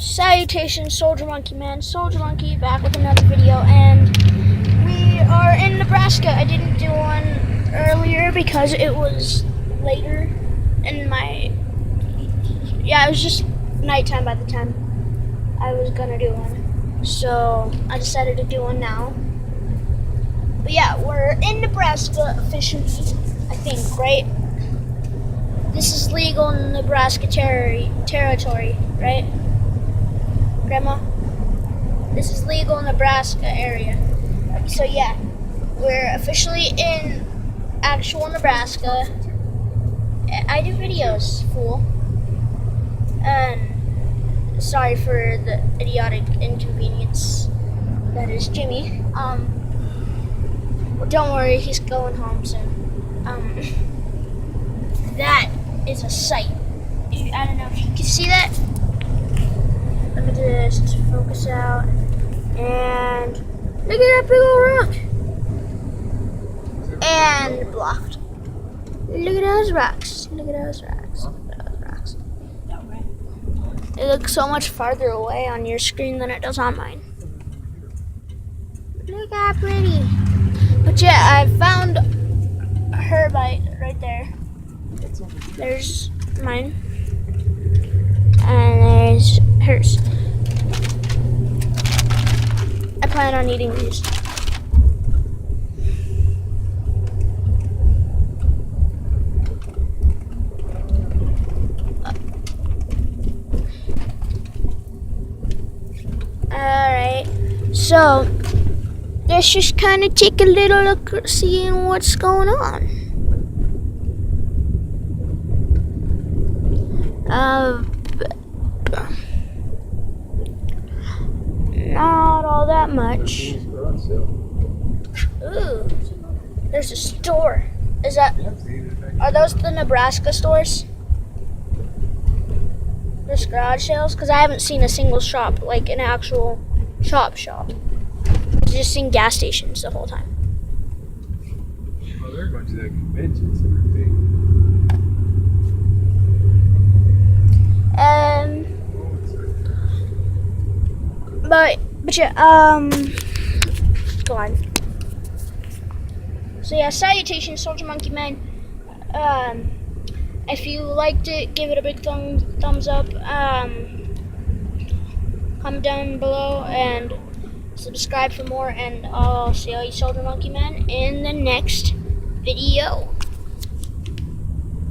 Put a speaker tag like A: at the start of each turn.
A: Salutations, Soldier Monkey Man. Soldier Monkey back with another video, and we are in Nebraska. I didn't do one earlier because it was later in my... Yeah, it was just nighttime by the time I was gonna do one. So I decided to do one now. But yeah, we're in Nebraska officially, I think, right? This is legal in Nebraska territory, right? Grandma? This is legal in Nebraska area. So yeah, we're officially in actual Nebraska. I do videos, fool. And sorry for the idiotic inconvenience that is Jimmy. Well, don't worry, he's going home soon. That is a sight. I don't know if you can see that. Let me just focus out. And look at that big old rock. And blocked. Look at those rocks. Look at those rocks. Look at those rocks. It looks so much farther away on your screen than it does on mine. Look how pretty. But yeah, I found her bite right there. There's mine. And there's hers. I plan on eating these. Alright, so let's just kind of take a little look, seeing what's going on. Not all that much. Ooh, there's a store. Are those the Nebraska stores? There's garage sales? Because I haven't seen a single shop, like an actual shop. I've just seen gas stations the whole time.
B: Well, they're going to that conventions and everything.
A: But yeah, go on. So yeah, salutations, Soldier Monkey Man. If you liked it, give it a big thumbs up. Comment down below and subscribe for more. And I'll see all you Soldier Monkey Man in the next video.